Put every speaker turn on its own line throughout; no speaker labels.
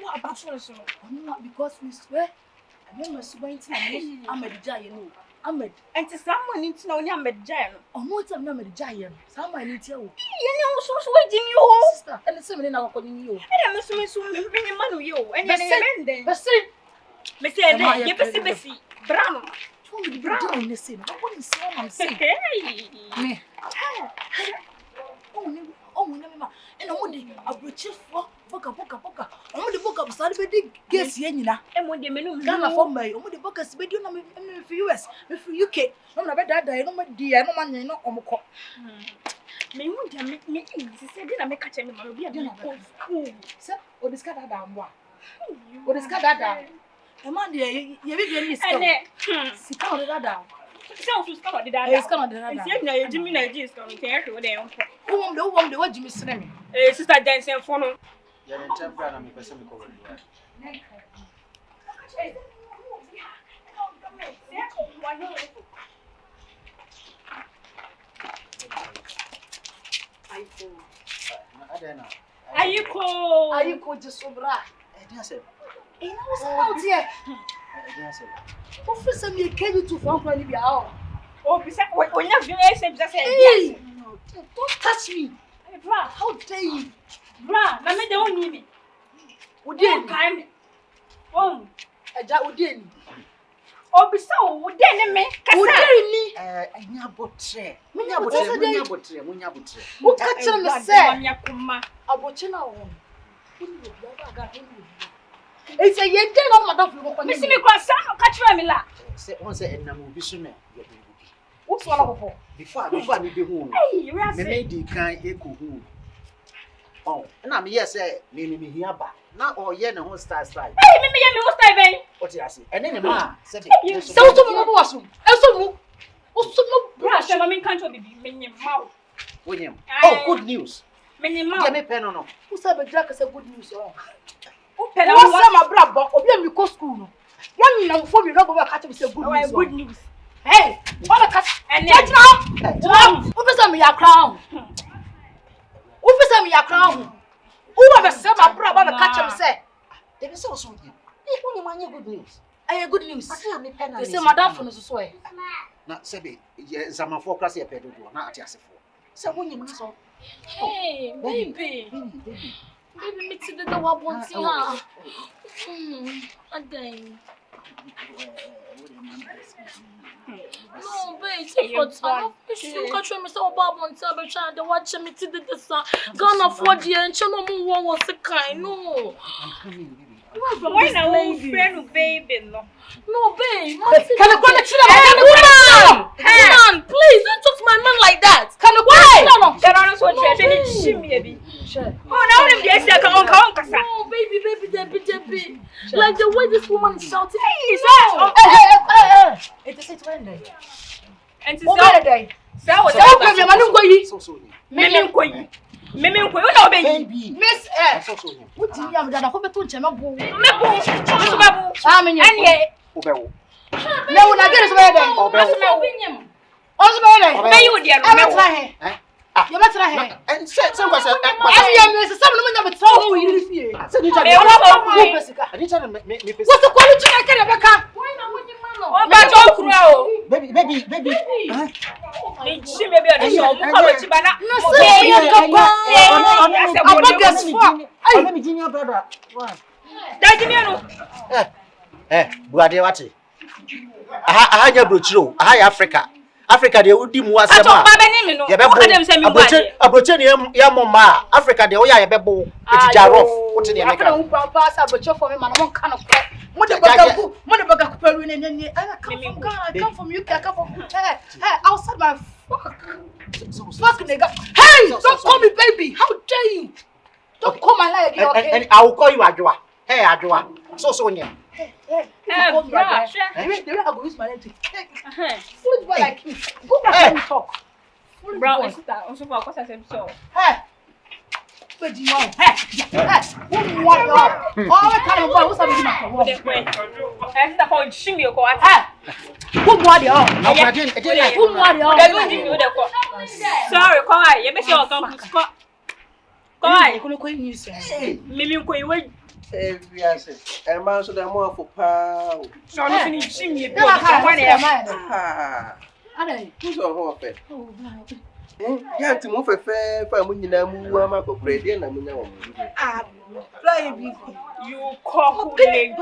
what about so?
Not because we swear. I remember Subain I'm a giant. Ahmed.
And to someone needs to know I'm a giant.
Oh, no, it's a number giant. Someone needs you.
You know, so waiting you,
sister. And it's 7 hours calling you.
And I'm assuming so many money you. And then,
but say,
Mr. Yepesi, Brown.
Brown, listen. I want to say, I'm saying, hey, oh, never. And I want to approach for boka. I want the book of Saturday. Guess Yenina. And when the men Ghana for me, I want the book as video for US, for UK. I'm not that I know my dear, no man, no omco.
Me won't me, said, I make a change in my room.
Sir, or discard that down. What is that down? A man, you really sit down.
Sounds to start that.
It's gonna do that.
Yeah, Jimmy Nigeria is going to care to them.
Who won't do what Jimmy said?
Sister dancing for no.
You're in temper and I'm a person over here.
Are you cold
just so bright?
I said,
you know what's out here? Officer, me came to Frank when you are.
Oh, besides, when you have hey,
don't touch me.
Bra,
how dare you?
Bra, Mamma don't need me.
Would you
kind? Oh,
a jack would you?
Oh, be so, would you me?
Would you me?
I never bought
what catch on the set? A botchina. It's a yen of my dog.
Missing me, catch me la.
Say once and I'm be soon.
What's one of
before me be home.
Hey, you are
saying the kind echo. Oh, and I'm yes, me here back. Now, or yen and whole star strike.
Hey, me, what's that?
What you say? And then a man said,
so to me, also,
brush, I mean, can't be mouth.
William. Oh, good news.
Many mouth.
Me pen on.
Who said the drug is a good news?
What's
my brother? Or you go school? 1 year before we rub over catch me say good news. Hey, what a catch and now. Officer me your crown. Officer me your crown. Who ever said my brother catch him say?
There is also good news.
I good news.
They
say madam for no so eh.
Na sebe, zaman for class e pedo do na atiase for. Say wonyi mu so.
Hey, baby. Baby, me to the door won't see her. Again. No, babe, take your time. You can't try me so bad on top of trying to watch me to the sun. Gone for the and channel one was a kind. No. Why now, friend, baby? No, babe.
Can I go to
woman, please don't talk to my man like that. Can you why? There are no oh, now them yes, I can't. No, baby. Like the way this woman is shouting.
It is it when day.
And to say, so baby. Miss
what do you have done? I hope to channel.
And
no, when I get his wedding. You better have.
And said some question.
Some never told you. What's the quality I can ever
Baby.
She may be on the show.
Let me give you a brother. Buade wati. Aha nya brochiro, aha Africa. Africa de udi mu asema. Abroche ne ya mama. Africa de oya ye bebo. Etija rough. What de make?
After pass abroche for me man, won kan of. Mo de baga kuperu ne. I come from Ghana, I come from UK, I come from hey, outside my fuck nigga. Hey, don't call me baby. How dare you? Don't call my life again, okay?
And I will call you Adwa. Hey Adwa. So nya.
Hey, the way I go use my name to foolish boy like you. Go back and talk.
Brown sister, also for what I said so.
Hey, what do you want? Who want you? All the kind of boy, what's happening now?
Sister, for shimmy or what?
Who want you? Who want you?
Sorry, quiet. You make sure come. Quiet.
You couldn't quit music.
Mimi,
Yes. And man, so they're more for power.
So I'm finishing you.
Never can
Ah,
Ade.
who's on her face?
Oh, wow.
Yeah, to move a fair family, Namu, Brady, and Namu.
Ah, baby. You call
But baby,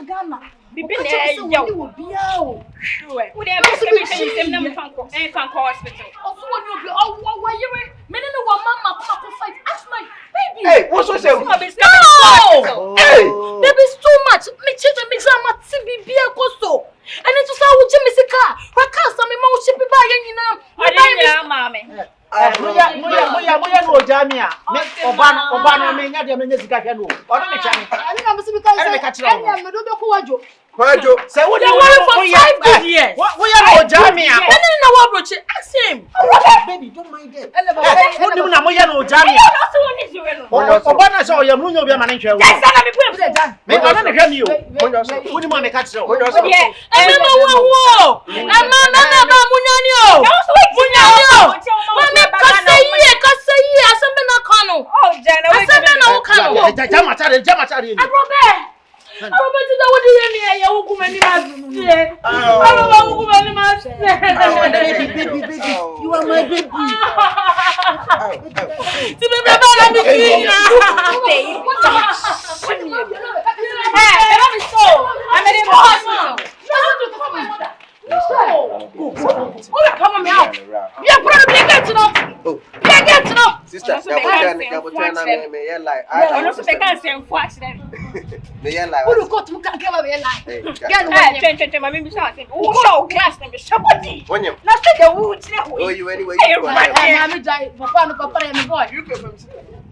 Ghana.
Bibi there,
You be out.
sure. Would have been saying them from hospital.
Also, when you be, oh, why you were, men and one mama come up fight. Ask my baby.
Hey, what's so say?
No!
Hey!
Baby's too much. Me children, me grandma, TB, be a costo. And it's just how we Jimmy Sika. Rakas, I'm a mouse, she be buying you now.
I mammy.
Moya no jamia. Me obana me nya de me sika hwe no. Odo me chane.
I think I'm because I'm a do ko
Kwajo.
Say what
They worry for 5 good years.
Moya no jamia.
And then in our broche, ask him.
Baby, don't mind them. What do na moya no jamia?
That's one is you.
Obana say o ye mu nyo bi ma na hwe wo.
Yes, I be put it down.
Me na me hwe mi o. Woni mo me ka kire o.
Yeah.
Mama wo. Mama ba munyani o. Munyani o. Mama kase yi asembe na kanu.
Oh, Jana, we
Asembe na wo kanu.
Jama tare ni.
Robert is what you hear me. You will come and
You are my baby.
Sister,
Who you got to get away like? Get
away. My baby started. Who show class them somebody.
When you
not take the woods.
oh, you anyway.
Papa and boy.
You can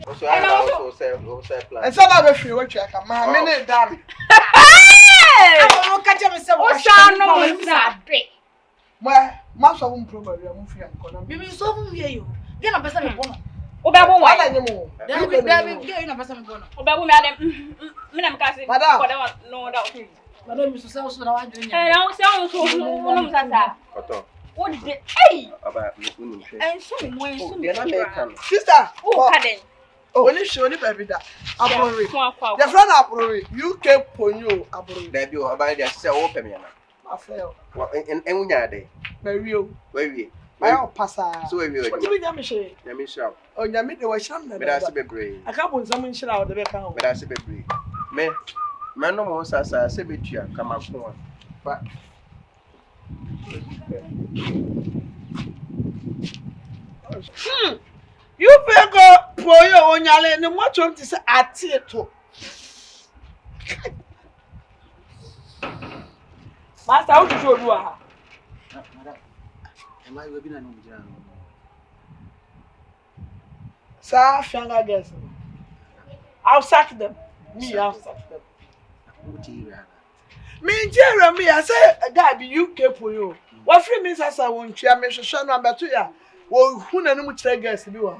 also I also say plan.
And some other few what you can my minute damn.
I don't catch him so
Oh, shall no be.
Well, most of them probably are moving and
Bibi so fu you. Get a person bono.
Obabu
I
why?
like them.
David get in a person bono.
Obabu madam. Minam kasi. Whatever no doubt.
Madam Mr. South so I doing.
And I was so no sasa.
Oto.
What is it? Hey.
About Muslim.
And so when so
They're not American.
Sister,
oh, pardon.
When you show it every day, Abori. The friend Abori, UK Ponyo Abori.
There be about their sell open me.
I fail.
And Unyade.
Very
Where we?
I'll pass.
So we will.
What do you mean, Yamishi?
Yamisha.
Oh, Yamit, they were sham.
But I say be brave.
I can't put someone shit out of the account.
But I say be brave. Me, man, no more as I say be you come up one. But
you better go pour your own yale and what you want to say at it. Master, how did you do?
Am I will be no mujana?
Sir, younger girls. I'll sack them. Me, I'll sack them. Me, Jeremy, I say a guy be UK for you. What free means as I won't share me, so number 2 ya. Well, who know much girls to do?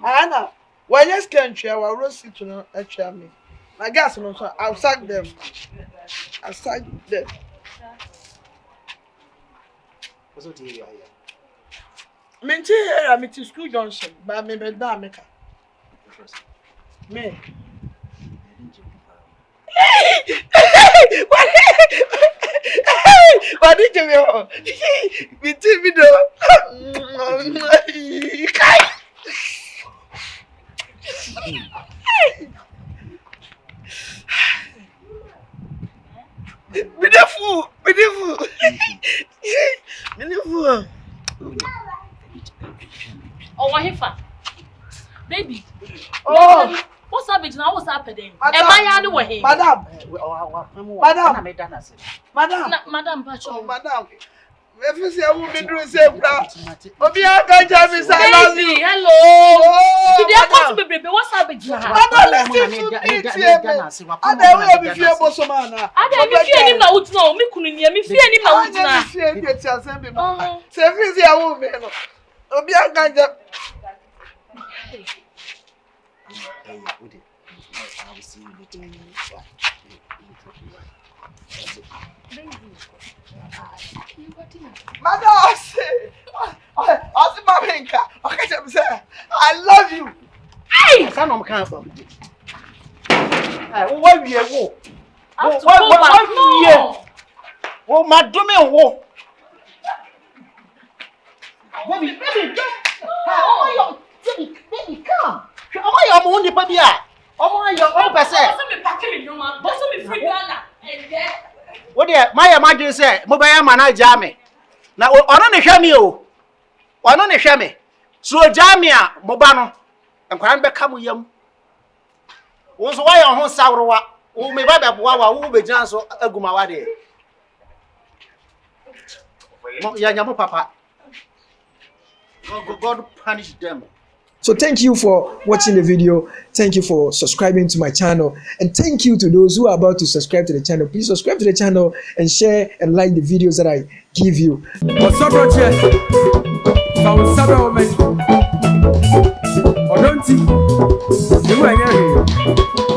Anna, when you can share, I will sit to know a chair me. My gas, no, sir. I'll sack them. I'll sack them.
What's the area here?
Minty here, I'm to school Johnson, but me be dameka. Me. What did you know? Me too, me do.
Oh, what baby.
Oh,
what's up now? What's happening?
Madam.
Am I out of way?
Madam,
Madam Pacho.
oh, madam. If you say I will be doing same now, Obi Aka me say I love you.
Baby, hello.
Oh,
Today I come to baby. What's happening now?
Madam, listen to me, dear. I don't be fear bosomana.
I don't be fear him now. What's now? Me couldn't hear me fear him now.
I don't fear you. It's a simple man. Say if you say I will be no. Obi Aka
I will see you later.
Madam, I say, Maminka. Okay, say, I love you.
Hey, son of a camp. What we wo?
I have to go back. No.
Oh, my domain wo. Baby, baby, come. Ọmọ yẹ ọmọ nípa bí a. Ọmọ yẹ ọmọ pẹ̀sẹ̀.
Bọ́sọ̀ mi pàkí mi yọ̀mọ̀, bọ́sọ̀ mi free Ghana.
Wo de ma yẹ ma dwen sẹ mo bẹ yẹ ma na ja me. Na ọ̀nà ne hwẹ mi o. Ọ̀nà ne hwẹ mi. So ja me a mo ba no. Nkwaran bɛ ka mo yam. Wo so wa yɛ ho sawrowa. Wo me ba bɛ boa wa wo be gyina so aguma wa de. Mo ya nya mo papa. God punish them.
So thank you for watching the video. Thank you for subscribing to my channel. And thank you to those who are about to subscribe to the channel. Please subscribe to the channel and share and like the videos that I give you.
What's up, Roger? Don't you?